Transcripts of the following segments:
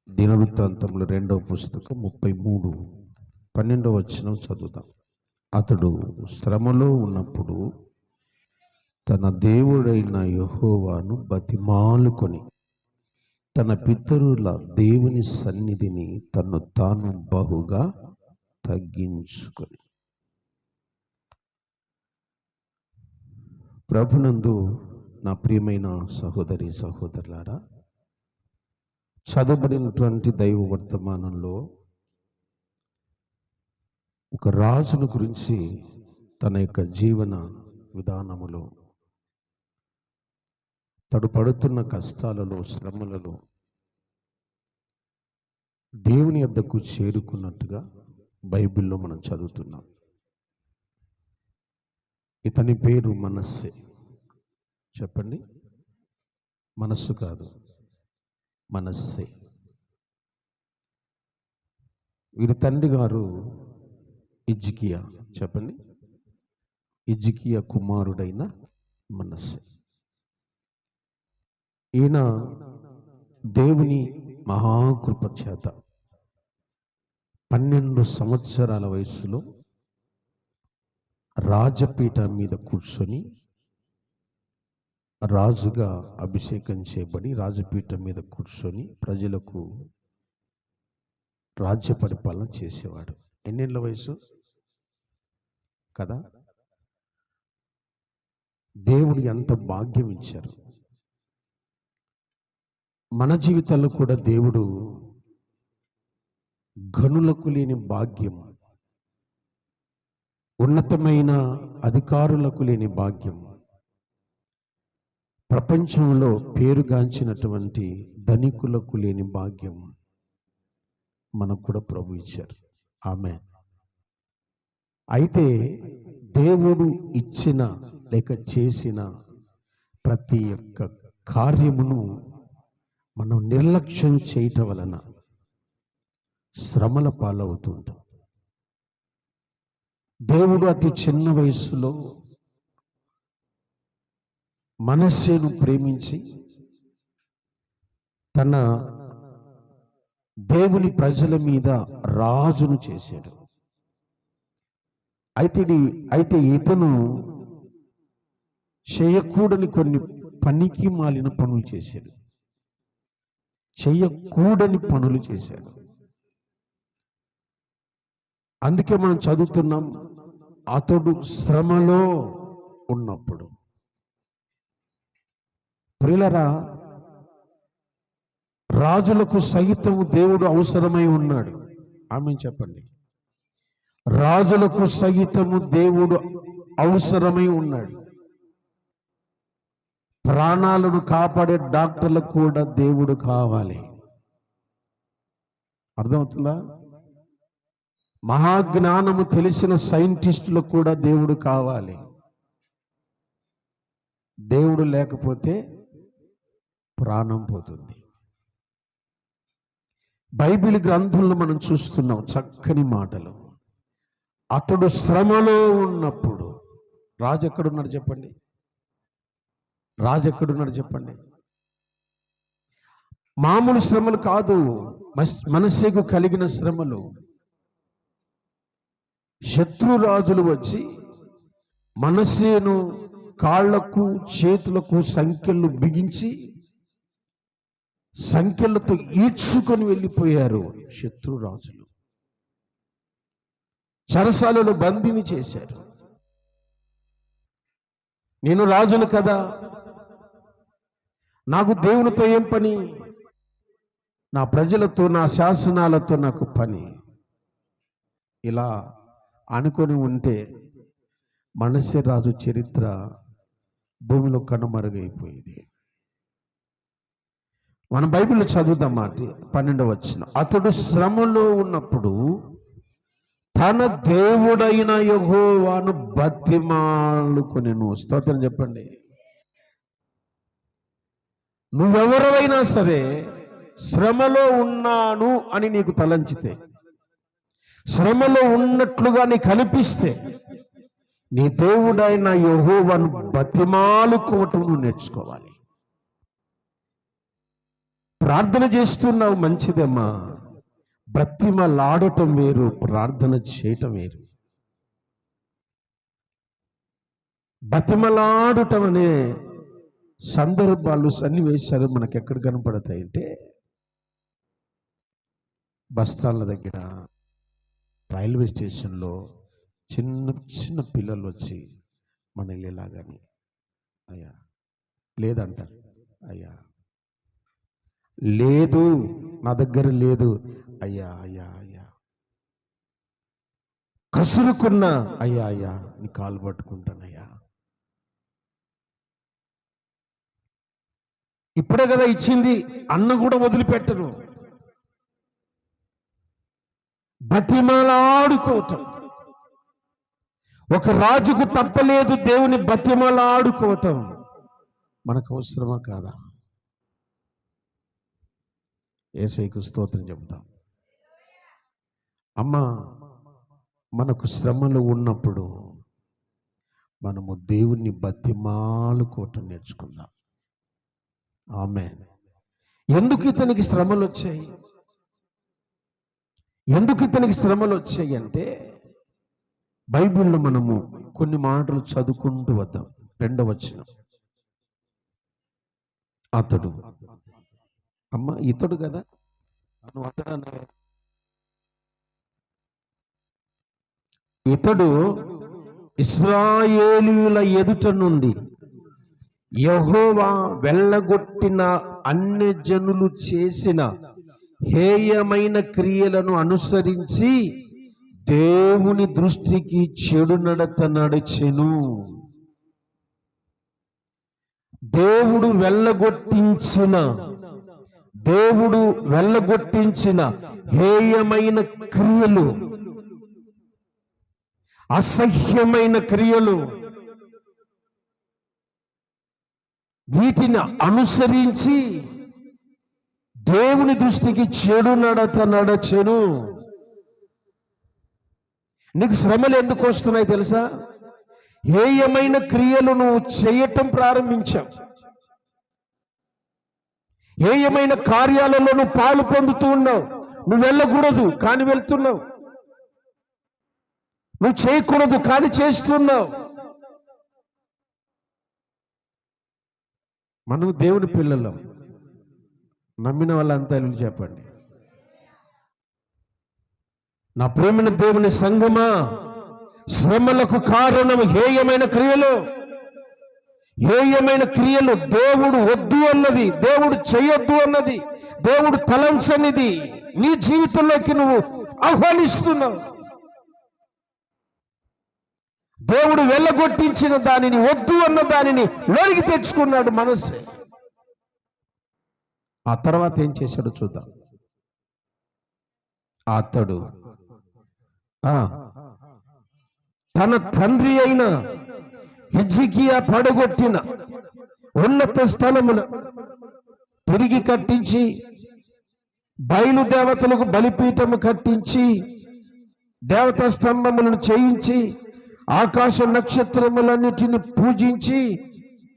దినవృత్తాంతములు 2వ పుస్తకం 33:12 వచనం చదువుదాం. అతడు శ్రమలో ఉన్నప్పుడు తన దేవుడైన యెహోవాను బతిమాలుకొని తన పితరుల దేవుని సన్నిధిని తన్ను తాను బహుగా తగ్గించుకొని. ప్రభునందు నా ప్రియమైన సహోదరి సహోదరులారా, చదవబడినటువంటి దైవ వర్తమానంలో ఒక రాజును గురించి తన యొక్క జీవన విధానములో తడు పడుతున్న కష్టాలలో శ్రమలలో దేవుని యొద్దకు చేరుకున్నట్టుగా బైబిల్లో మనం చదువుతున్నాం. ఇతని పేరు మనస్సే. చెప్పండి, మనస్సు కాదు, మనస్సే. వీరి తండ్రి గారు హిజ్కియా. చెప్పండి, హిజ్కియా కుమారుడైన మనస్సే. ఈయన దేవుని మహాకృప చేత 12 సంవత్సరాల వయసులో రాజపీఠం మీద కూర్చొని రాజుగా అభిషేకం చేయబడి రాజపీఠం మీద కూర్చొని ప్రజలకు రాజ్య పరిపాలన చేసేవాడు. ఎన్నేళ్ళ వయసు కదా! దేవుడు ఎంత భాగ్యం ఇచ్చారు. మన జీవితాల్లో కూడా దేవుడు ఘనులకు లేని భాగ్యం, ఉన్నతమైన అధికారులకు లేని భాగ్యం, ప్రపంచంలో పేరుగాంచినటువంటి ధనికులకు లేని భాగ్యం మనకు కూడా ప్రభు ఇచ్చారు. ఆమేన్. అయితే దేవుడు ఇచ్చిన లేక చేసిన ప్రతి ఒక్క కార్యమును మనం నిర్లక్ష్యం చేయటం వలన శ్రమల పాలవుతుంటాం. దేవుడు అతి చిన్న వయసులో మనస్సును ప్రేమించి తన దేవుని ప్రజల మీద రాజును చేశాడు. అయితే ఇతను చేయకూడని కొన్ని పనికి మాలిన పనులు చేశాడు. చేయకూడని పనులు చేశాడు. అందుకే మనం చదువుతున్నాం, అతడు శ్రమలో ఉన్నప్పుడు. ప్రియులరా, రాజులకు సహితం దేవుడు అవసరమై ఉన్నాడు. ఆమేన్ చెప్పండి. రాజులకు సహితము దేవుడు అవసరమై ఉన్నాడు. ప్రాణాలను కాపాడే డాక్టర్లకు కూడా దేవుడు కావాలి. అర్థమవుతుందా? మహాజ్ఞానము తెలిసిన సైంటిస్టులకు కూడా దేవుడు కావాలి. దేవుడు లేకపోతే ప్రాణం పోతుంది. బైబిల్ గ్రంథంలో మనం చూస్తున్నాం చక్కని మాటలు. అతడు శ్రమలో ఉన్నప్పుడు. రాజు ఎక్కడున్నాడు చెప్పండి? రాజు ఎక్కడున్నాడు చెప్పండి? మామూలు శ్రమలు కాదు, మనస్సుకు కలిగిన శ్రమలు. శత్రురాజులు వచ్చి మనస్సును కాళ్లకు చేతులకు సంఖ్యలు బిగించి సంఖ్యలతో ఈడ్చుకొని వెళ్ళిపోయారు. శత్రురాజులు చెరసాలలో బందీని చేశారు. నేను రాజును కదా, నాకు దేవునితో ఏం పని, నా ప్రజలతో నా శాసనాలతో నాకు పని, ఇలా అనుకొని ఉంటే మనస్సే రాజు చరిత్ర భూమిలో కనుమరుగైపోయింది. మన బైబిల్ చదువుదాం. 12వ వచనం. అతడు శ్రమలో ఉన్నప్పుడు తన దేవుడైన యెహోవాను బతిమాలుకొనెను. స్తోత్రం చెప్పండి. నువ్వెవరైనా సరే శ్రమలో ఉన్నాను అని నీకు తలంచితే, శ్రమలో ఉన్నట్లుగా నీకు అనిపిస్తే, నీ దేవుడైన యెహోవాను బతిమాలుకోవటం నువ్వు నేర్చుకోవాలి. ప్రార్థన చేస్తున్నావు, మంచిదమ్మా. బ్రతిమలాడటం వేరు, ప్రార్థన చేయటం వేరు. బతిమలాడటం అనే సందర్భాలు, సన్నివేశాలు మనకు ఎక్కడ కనపడతాయంటే బస్టాండ్ల దగ్గర, రైల్వే స్టేషన్లో చిన్న చిన్న పిల్లలు వచ్చి మన ఇలాగని, అయ్యా లేదంటారు, అయ్యా లేదు, నా దగ్గర లేదు, అయ్యా అయ్యా అయ్యా కసురుకున్నా, అయ్యా అయ్యా నీ కాలు పట్టుకుంటానయ్యా, ఇప్పుడే కదా ఇచ్చింది అన్న కూడా వదిలిపెట్టరు. బతిమలాడుకోవటం. ఒక రాజుకు తప్పలేదు దేవుని బతిమలాడుకోవటం. మనకు అవసరమా కాదా? యేసయ్యకు స్తోత్రం చెప్తాం. అమ్మా, మనకు శ్రమలు ఉన్నప్పుడు మనము దేవుణ్ణి బతిమాలుకోవటం నేర్చుకుందాం. ఆమేన్. ఎందుకు ఇతనికి శ్రమలు వచ్చాయి? ఎందుకు ఇతనికి శ్రమలు వచ్చాయి అంటే, బైబిల్లో మనము కొన్ని మాటలు చదువుకుంటూ వద్దాం. 2వ వచనం. అతడు, అమ్మ ఇతడు కదా, ఇతడు ఇశ్రాయేలీయుల ఎదుట నుండి యెహోవా వెళ్ళగొట్టిన అన్ని జనులు చేసిన హేయమైన క్రియలను అనుసరించి దేవుని దృష్టికి చెడు నడత నడిచెను. దేవుడు వెళ్ళగొట్టించిన హేయమైన క్రియలు, అసహ్యమైన క్రియలు, వీటిని అనుసరించి దేవుని దృష్టికి చెడు నడత నడచెను. నీకు శ్రమలు ఎందుకు వస్తున్నాయి తెలుసా? హేయమైన క్రియలు నువ్వు చేయటం ప్రారంభించావు. హేయమైన కార్యాలలో నువ్వు పాలు పొందుతూ ఉన్నావు. నువ్వు వెళ్ళకూడదు కానీ వెళ్తున్నావు. నువ్వు చేయకూడదు కానీ చేస్తున్నావు. మనం దేవుని పిల్లలం. నమ్మిన వాళ్ళంతా చెప్పండి. నా ప్రేమైన దేవుని సంగమా, శ్రమలకు కారణం హేయమైన క్రియలు. హేయమైన క్రియలు దేవుడు వద్దు అన్నది, దేవుడు చేయొద్దు అన్నది, దేవుడు తలంచనిది నీ జీవితంలోకి నువ్వు ఆహ్వానిస్తున్నావు. దేవుడు వెళ్ళగొట్టించిన దానిని, వద్దు అన్న దానిని లోనికి తెచ్చుకున్నాడు మనస్సు. ఆ తర్వాత ఏం చేశాడో చూద్దాం. అతడు తన తండ్రి అయిన హిజ్కియా పడగొట్టిన ఉన్నత స్థలమును తిరిగి కట్టించి, బయలు దేవతలకు బలిపీఠము కట్టించి, దేవతా స్తంభములను చేయించి, ఆకాశ నక్షత్రములన్నిటిని పూజించి.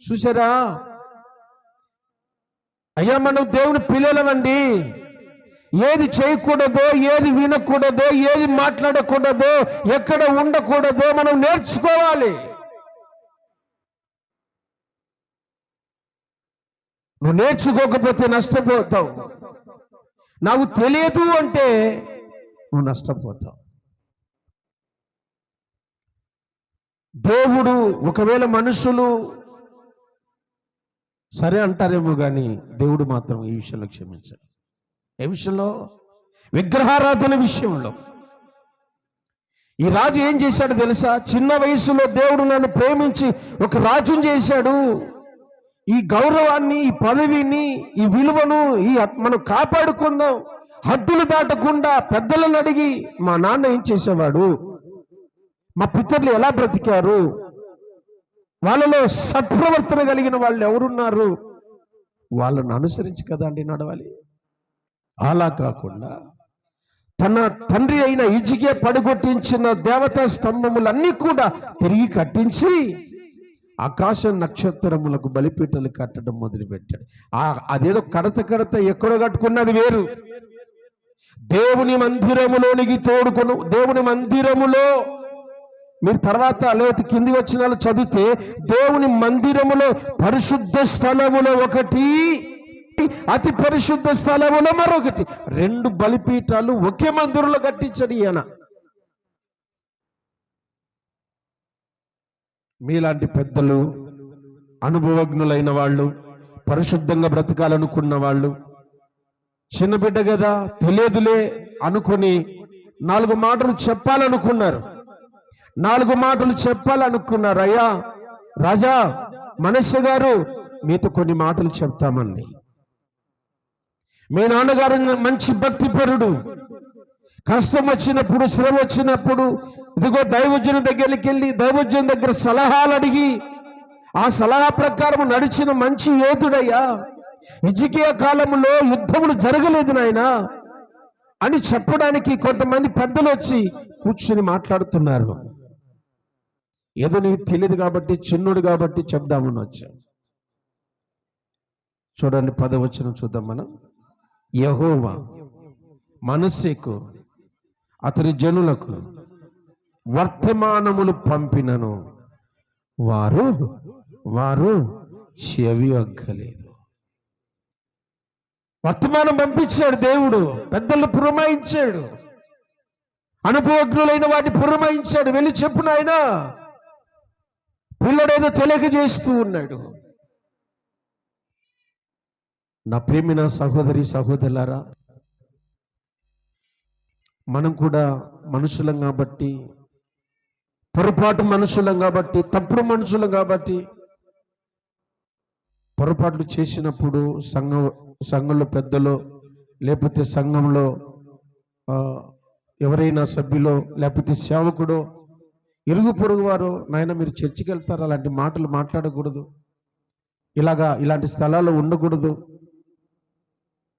చూసారా అయ్యా, మనం దేవుని పిల్లలమండి. ఏది చేయకూడదో, ఏది వినకూడదో, ఏది మాట్లాడకూడదో, ఎక్కడ ఉండకూడదో మనం నేర్చుకోవాలి. నువ్వు నేర్చుకోకపోతే నష్టపోతావు. నాకు తెలియదు అంటే నువ్వు నష్టపోతావు. దేవుడు, ఒకవేళ మనుషులు సరే అంటారేమో కానీ దేవుడు మాత్రం ఈ విషయంలో క్షమించాడు. ఏ విషయంలో? విగ్రహారాధన విషయంలో. ఈ రాజు ఏం చేశాడు తెలుసా? చిన్న వయసులో దేవుడు నన్ను ప్రేమించి ఒక రాజుని చేశాడు. ఈ గౌరవాన్ని, ఈ పదవిని, ఈ విలువను మనం కాపాడుకుందాం. హద్దులు దాటకుండా పెద్దలను అడిగి, మా నాన్న ఏం చేసేవాడు, మా పితరులు ఎలా బ్రతికారు, వాళ్ళలో సత్ప్రవర్తన కలిగిన వాళ్ళు ఎవరున్నారు, వాళ్ళను అనుసరించి కదా అండి నడవాలి. అలా కాకుండా తన తండ్రి అయిన హిజ్కియా పడగొట్టించిన దేవతా స్తంభములన్నీ కూడా తిరిగి కట్టించి, ఆకాశ నక్షత్రములకు బలిపీఠాలు కట్టడం మొదలుపెట్టాడు. అదేదో కడత ఎక్కడో కట్టుకున్నది వేరు. దేవుని మందిరములోనికి తోడుకొను. దేవుని మందిరములో మీరు తర్వాత లేకపోతే కింది వచనాలు చదివితే దేవుని మందిరములో పరిశుద్ధ స్థలములో ఒకటి, అతి పరిశుద్ధ స్థలములో మరొకటి, 2 బలిపీఠాలు ఒకే మందిరంలో కట్టించాడు ఈయన. మీలాంటి పెద్దలు, అనుభవజ్ఞులైన వాళ్ళు, పరిశుద్ధంగా బ్రతకాలనుకున్న వాళ్ళు, చిన్న బిడ్డ కదా తెలియదులే అనుకుని 4 మాటలు చెప్పాలనుకున్నారు. 4 మాటలు చెప్పాలనుకున్నారు. అయ్యా రాజా మనస్సు గారు, మీతో కొన్ని మాటలు చెప్తామండి. మీ నాన్నగారు మంచి భక్తిపరుడు. కష్టం వచ్చినప్పుడు, శ్రమ వచ్చినప్పుడు ఇదిగో దైవజనుని దగ్గరికి వెళ్ళి దైవజనుని దగ్గర సలహాలు అడిగి ఆ సలహా ప్రకారం నడిచిన మంచి యోధుడయ్యా. హిజ్కియా కాలంలో యుద్ధములు జరగలేదు నాయనా అని చెప్పడానికి కొంతమంది పెద్దలు వచ్చి కూర్చుని మాట్లాడుతున్నారు. ఏదో నీకు తెలియదు కాబట్టి, చిన్నుడు కాబట్టి చెప్దామని వచ్చాం. చూడండి 10వ వచనం చూద్దాం మనం. యెహోవా మనస్సేకు అతని జనులకు వర్తమానములు పంపినను వారు చెవి ఒగ్గలేదు. వర్తమానం పంపించాడు దేవుడు, పెద్దలు పురమాయించాడు, అనుభవజ్ఞులైన వాటిని పురమాయించాడు. వెళ్ళి చెప్పు నాయనా, పిల్లడేదో తెలియజేస్తూ ఉన్నాడు. నా ప్రేమిన సహోదరి సహోదరులారా, మనం కూడా మనుషులం కాబట్టి, పొరపాటు మనుషులం కాబట్టి, తప్పుడు మనుషులం కాబట్టి, పొరపాట్లు చేసినప్పుడు సంఘంలో పెద్దలో లేకపోతే సంఘంలో ఎవరైనా సభ్యులో లేకపోతే సేవకుడో ఇరుగు పొరుగు వారు, నాయన మీరు చర్చికి వెళ్తారు, అలాంటి మాటలు మాట్లాడకూడదు, ఇలాంటి స్థలాల్లో ఉండకూడదు,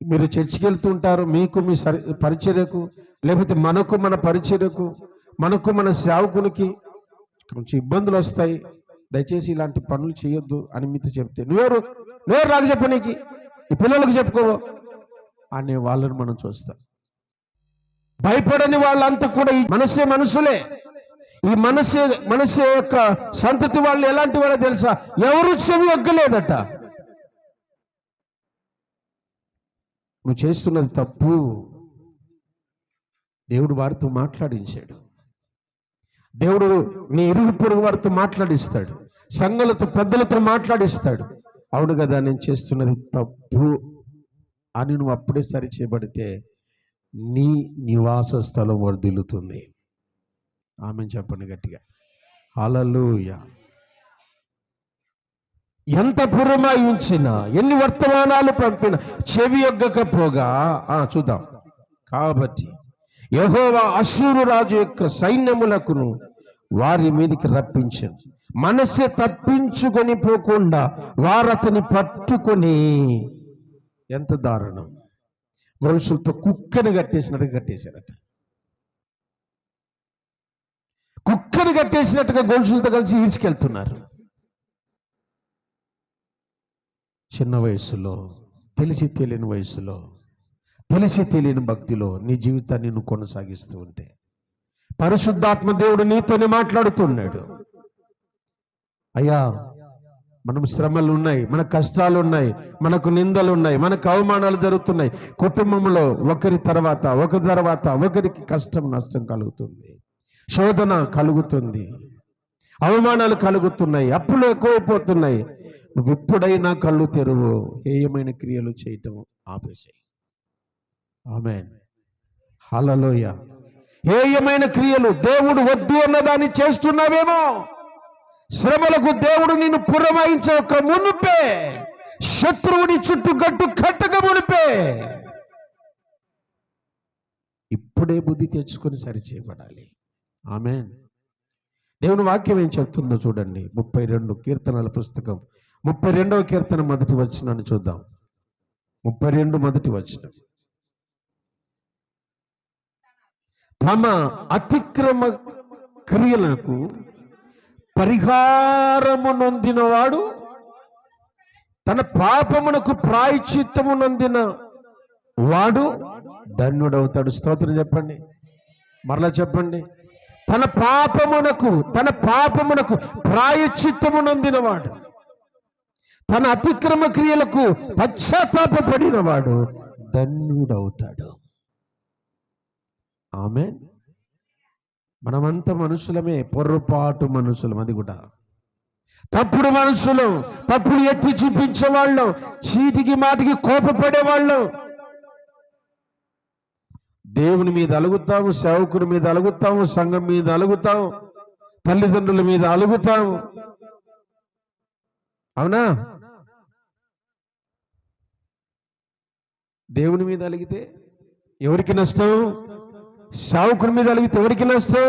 మీరు చర్చికి వెళ్తుంటారు, మీకు మీ పరిచర్యకు లేకపోతే మనకు మన పరిచర్యకు మనకు మన సేవకునికి కొంచెం ఇబ్బందులు వస్తాయి, దయచేసి ఇలాంటి పనులు చేయొద్దు అని మీతో చెప్తే నువ్వెవరు నాకు చెప్పనీకి, నీ పిల్లలకు చెప్పుకోవో అనే వాళ్ళని మనం చూస్తాం. భయపడని వాళ్ళంతా కూడా ఈ మనుషులే. ఈ మనసే యొక్క సంతతి వాళ్ళు ఎలాంటి వాళ్ళో తెలుసా? ఎవరు చెవి ఒగ్గలేదట. నువ్వు చేస్తున్నది తప్పు. దేవుడు వారితో మాట్లాడించాడు. దేవుడు నీ ఇరుగు పొరుగు వారితో మాట్లాడిస్తాడు, సంఘాలతో పెద్దలతో మాట్లాడిస్తాడు. అవును కదా, నేను చేస్తున్నది తప్పు అని నువ్వు అప్పుడే సరి చేయబడితే నీ నివాస స్థలం వర్ధిల్లుతుంది. ఆమె చెప్పండి గట్టిగా, హల్లెలూయా. ఎంత పురమాయించినా, ఎన్ని వర్తమానాలు పంపినా చెవి యొగ్గకపోగా చూద్దాం. కాబట్టి యెహోవా అష్షూరు రాజు యొక్క సైన్యములకును వారి మీదికి రప్పించాను. మనస్సే తప్పించుకొని పోకుండా వారు అతని పట్టుకొని, ఎంత దారుణం, గొలుసులతో కుక్కని కట్టేసినట్టుగా కట్టేశారట. కుక్కని కట్టేసినట్టుగా గొలుసులతో కలిసి ఈడ్చుకెళ్తున్నారు. చిన్న వయసులో, తెలిసి తెలియని వయసులో, తెలిసి తెలియని భక్తిలో నీ జీవితాన్ని నువ్వు కొనసాగిస్తూ ఉంటే పరిశుద్ధాత్మ దేవుడు నీతోనే మాట్లాడుతున్నాడు. అయ్యా, మనకు శ్రమలు ఉన్నాయి, మన కష్టాలు ఉన్నాయి, మనకు నిందలు ఉన్నాయి, మనకు అవమానాలు జరుగుతున్నాయి. కుటుంబంలో ఒకరి తర్వాత ఒకరికి కష్టం నష్టం కలుగుతుంది, శోధన కలుగుతుంది, అవమానాలు కలుగుతున్నాయి, అప్పులు ఎక్కువైపోతున్నాయి. నువ్వు ఎప్పుడైనా కళ్ళు తెరువు, హేయమైన క్రియలు చేయటం ఆపేసాయి. ఆమేన్, హల్లెలూయా. హేయమైన క్రియలు, దేవుడు వద్దు అన్నదాన్ని చేస్తున్నావేమో. శ్రమలకు దేవుడు నిన్ను పురమాయించక మునిపే, శత్రువుని చుట్టుగట్టు కట్టక మునిపే ఇప్పుడే బుద్ధి తెచ్చుకొని సరిచేయబడాలి. ఆమేన్. దేవుని వాక్యం ఏం చెప్తుందో చూడండి. 32 కీర్తనల పుస్తకం 32వ కీర్తన మొదటి వచనాన్ని చూద్దాం. 32 మొదటి వచనం. తమ అతిక్రమ క్రియలకు పరిహారము నొందినవాడు, తన పాపమునకు ప్రాయశ్చిత్తము నొందిన వాడు ధన్యుడవుతాడు. స్తోత్రం చెప్పండి, మరలా చెప్పండి. తన పాపమునకు ప్రాయశ్చిత్తము నొందినవాడు, తన అతిక్రమ క్రియలకు పశ్చాత్తాపపడినవాడు ధన్యుడవుతాడు. ఆమేన్. మనమంతా మనుషులమే, పొర్రపాటు మనుషులం. అది కూడా తప్పుడు మనుషులు, తప్పుడు ఎత్తి చూపించేవాళ్ళం, చీటికి మాటికి కోపపడేవాళ్ళం. దేవుని మీద అలుగుతాము, సేవకుని మీద అలుగుతాము, సంఘం మీద అలుగుతాము, తల్లిదండ్రుల మీద అలుగుతాము. అవునా? దేవుని మీద అలిగితే ఎవరికి నష్టం? సేవకుని మీద అలిగితే ఎవరికి నష్టం?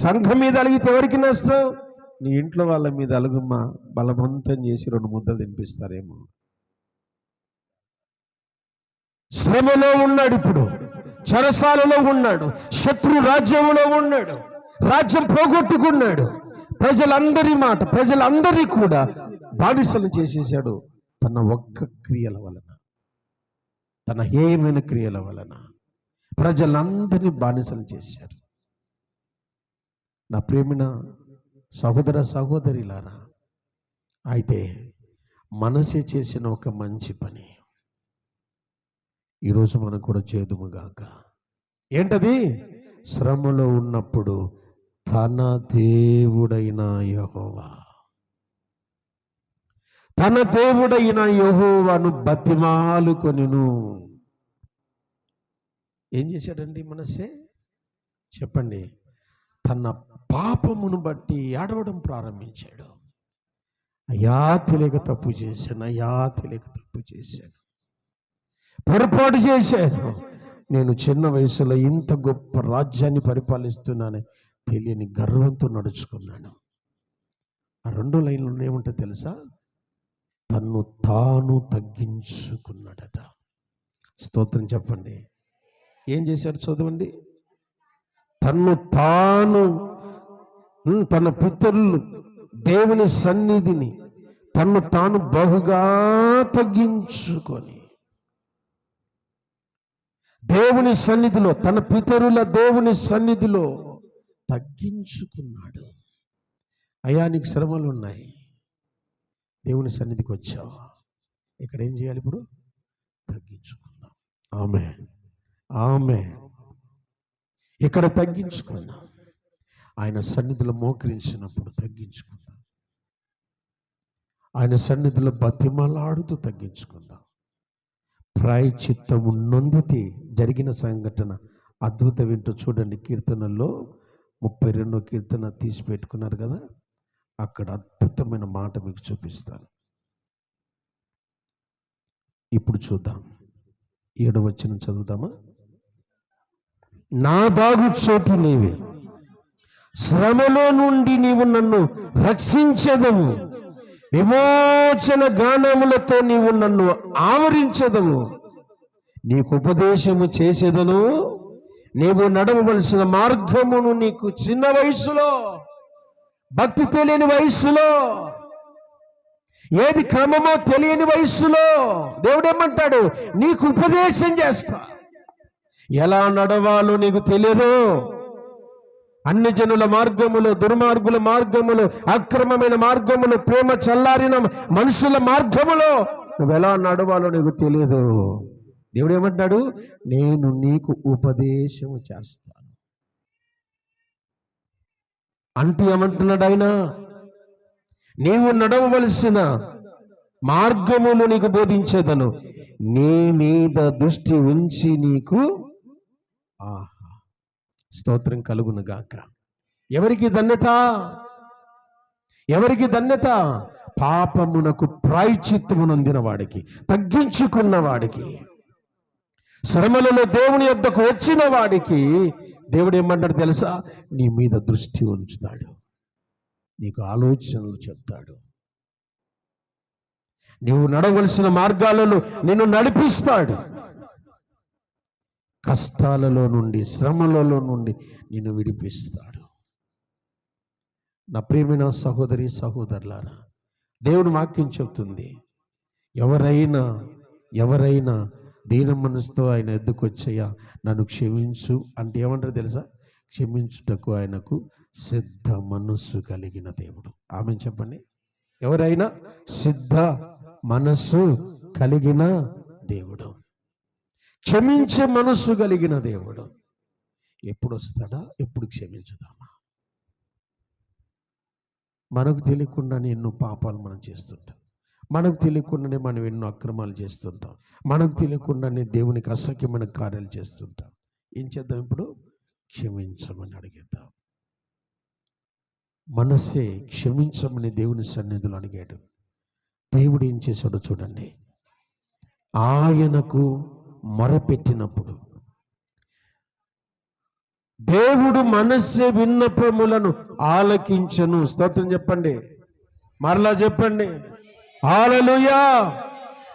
సంఘం మీద అలిగితే ఎవరికి నష్టం? నీ ఇంట్లో వాళ్ళ మీద అలుగుమ్మా, బలవంతం చేసి 2 ముద్దలు తినిపిస్తారేమో. శ్రమలో ఉన్నాడు, ఇప్పుడు చెరసాలలో ఉన్నాడు, శత్రు రాజ్యంలో ఉన్నాడు, రాజ్యం పోగొట్టుకున్నాడు. ప్రజలందరి కూడా బానిసలు చేసేశాడు తన ఒక్క క్రియల వలన, తన హేయమైన క్రియల వలన ప్రజలందరినీ బానిసలు చేశారు. నా ప్రేమిన సహోదర సహోదరిలారా, అయితే మనసే చేసిన ఒక మంచి పని ఈరోజు మనం కూడా చేదుముగాక. ఏంటది? శ్రమలో ఉన్నప్పుడు తన దేవుడైన యెహోవాను బతిమాలుకొనెను. ఏం చేశాడండి మనసే? చెప్పండి. తన పాపమును బట్టి ఏడవడం ప్రారంభించాడు. అయ్యా తెలియక తప్పు చేశాను, పొరపాటు చేశాను. నేను చిన్న వయసులో ఇంత గొప్ప రాజ్యాన్ని పరిపాలిస్తున్నాను తెలియని గర్వంతో నడుచుకున్నాను. ఆ 2 లైన్లు ఏముంటో తెలుసా? తన్ను తాను తగ్గించుకున్నాడట. స్తోత్రం చెప్పండి. ఏం చేశాడు? చదవండి. తన పితరులు దేవుని సన్నిధిని తన్ను తాను బహుగా తగ్గించుకొని దేవుని సన్నిధిలో, తన పితరుల దేవుని సన్నిధిలో తగ్గించుకున్నాడు. అయ్యా నీకు శ్రమలు ఉన్నాయి, దేవుని సన్నిధికి వచ్చావు, ఇక్కడ ఏం చేయాలి? ఇప్పుడు తగ్గించుకుందాం. ఆమేన్. ఇక్కడ తగ్గించుకుందాం. ఆయన సన్నిధిలో మోకరించినప్పుడు తగ్గించుకుందాం. ఆయన సన్నిధిలో బతిమలాడుతూ తగ్గించుకుందాం. ప్రాయశ్చిత్తము నొందితే జరిగిన సంఘటన అద్భుతం ఏంటో చూడండి. కీర్తనల్లో 32వ కీర్తన తీసి పెట్టుకున్నారు కదా, అక్కడ అద్భుతమైన మాట మీకు చూపిస్తాను. ఇప్పుడు చూద్దాం. 7వ వచనం చదువుదామా? నా బాగు చోటు నీవే, శ్రమలో నుండి నీవు నన్ను రక్షించెదవు, విమోచన గానములతో నీవు నన్ను ఆవరించెదవు, నీకు ఉపదేశము చేసేదను, నీవు నడవవలసిన మార్గమును నీకు చిన్న వయసులో, భక్తి తెలియని వయసులో, ఏది క్రమమో తెలియని వయసులో దేవుడు ఏమంటాడు? నీకు ఉపదేశం చేస్తా. ఎలా నడవాలో నీకు తెలియదు. అన్ని జనుల మార్గములు, దుర్మార్గుల మార్గములు, అక్రమమైన మార్గములు, ప్రేమ చల్లారిన మనుషుల మార్గములో నువ్వు ఎలా నడవాలో నీకు తెలియదు. దేవుడు ఏమంటాడు? నేను నీకు ఉపదేశము చేస్తాను అంటే ఏమంటున్నాడు ఆయన? నీవు నడవవలసిన మార్గములు నీకు బోధించేదను, నీ మీద దృష్టి ఉంచి నీకు స్తోత్రం కలుగును గాక. ఎవరికి ధన్యత? పాపమునకు ప్రాయశ్చిత్తము నొందిన వాడికి, తగ్గించుకున్న వాడికి, శ్రమలలో దేవుని యొద్దకు వచ్చిన వాడికి దేవుడు ఏమంటాడు తెలుసా? నీ మీద దృష్టి ఉంచుతాడు, నీకు ఆలోచనలు చెప్తాడు, నీవు నడవలసిన మార్గాలలో నిన్ను నడిపిస్తాడు, కష్టాలలో నుండి, శ్రమలలో నుండి నిన్ను విడిపిస్తాడు. నా ప్రియమైన సహోదరి సహోదరులారా, దేవుని వాక్యం చెబుతుంది, ఎవరైనా దీన మనసుతో ఆయన ఎద్దుకు వచ్చయ్యా నన్ను క్షమించు అంటే ఏమంటారు తెలుసా? క్షమించుటకు ఆయనకు సిద్ధ మనస్సు కలిగిన దేవుడు. ఆమె చెప్పండి. ఎవరైనా సిద్ధ మనస్సు కలిగిన దేవుడు, క్షమించే మనస్సు కలిగిన దేవుడు. ఎప్పుడు వస్తాడా? ఎప్పుడు క్షమించుదామా? మనకు తెలియకుండానే ఎన్నో పాపాలు మనం చేస్తుంటాం. మనకు తెలియకుండానే మనం ఎన్నో అక్రమాలు చేస్తుంటాం. మనకు తెలియకుండానే దేవునికి అసఖ్యమైన కార్యాలు చేస్తుంటాం. ఏం చేద్దాం? ఇప్పుడు క్షమించమని అడిగేద్దాం. మనసే క్షమించమని దేవుని సన్నిధిలో అడిగాడు. దేవుడు ఏం చేశాడో చూడండి. ఆయనకు మొరపెట్టినప్పుడు దేవుడు మనస్సే విన్నపములను ఆలకించను. స్తోత్రం చెప్పండి, మరలా చెప్పండి. హల్లెలూయా.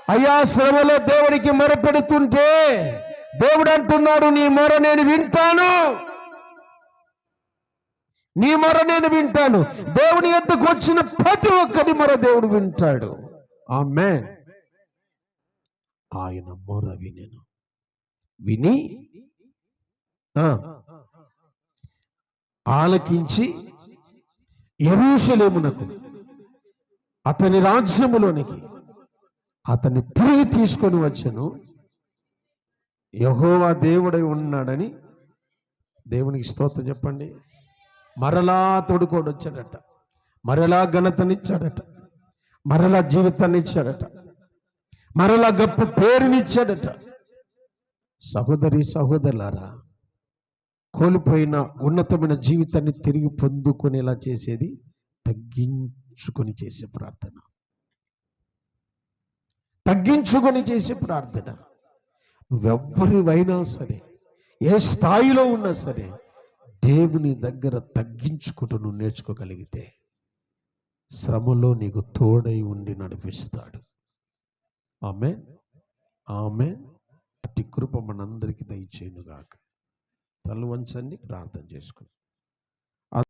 అయ్యా, శ్రమలో దేవుడికి మొరపెడుతుంటే దేవుడు అంటున్నాడు, నీ మొర నేను వింటాను, నీ మొర నేను వింటాను. దేవుని యొద్దకు వచ్చిన ప్రతి ఒక్కరి మొర దేవుడు వింటాడు. ఆమేన్. ఆయన మొర విని ఆలకించి యెరూషలేమునకు, అతని రాజ్యములోనికి అతన్ని తిరిగి తీసుకొని వచ్చెను. యెహోవా దేవుడై ఉన్నాడని దేవునికి స్తోత్రం చెప్పండి. మరలా తోడుకోడు వచ్చాడట, మరలా ఘనతనిచ్చాడట, మరలా జీవితాన్ని ఇచ్చాడట, మరలా గొప్ప పేరునిచ్చాడట. సహోదరి సహోదరులారా, కోల్పోయిన ఉన్నతమైన జీవితాన్ని తిరిగి పొందుకునేలా చేసేది తగ్గించుకొని చేసే ప్రార్థన. తగ్గించుకొని చేసే ప్రార్థన. నువ్వెవ్వరివైనా సరే, ఏ స్థాయిలో ఉన్నా సరే, దేవుని దగ్గర తగ్గించుకుంటూ నువ్వు నేర్చుకోగలిగితే శ్రమలో నీకు తోడై ఉండి నడిపిస్తాడు. ఆమేన్, ఆమేన్. అట్టి కృప మనందరికీ దయచేయునుగాక. తల వంచండి, ప్రార్థన చేసుకుందాం.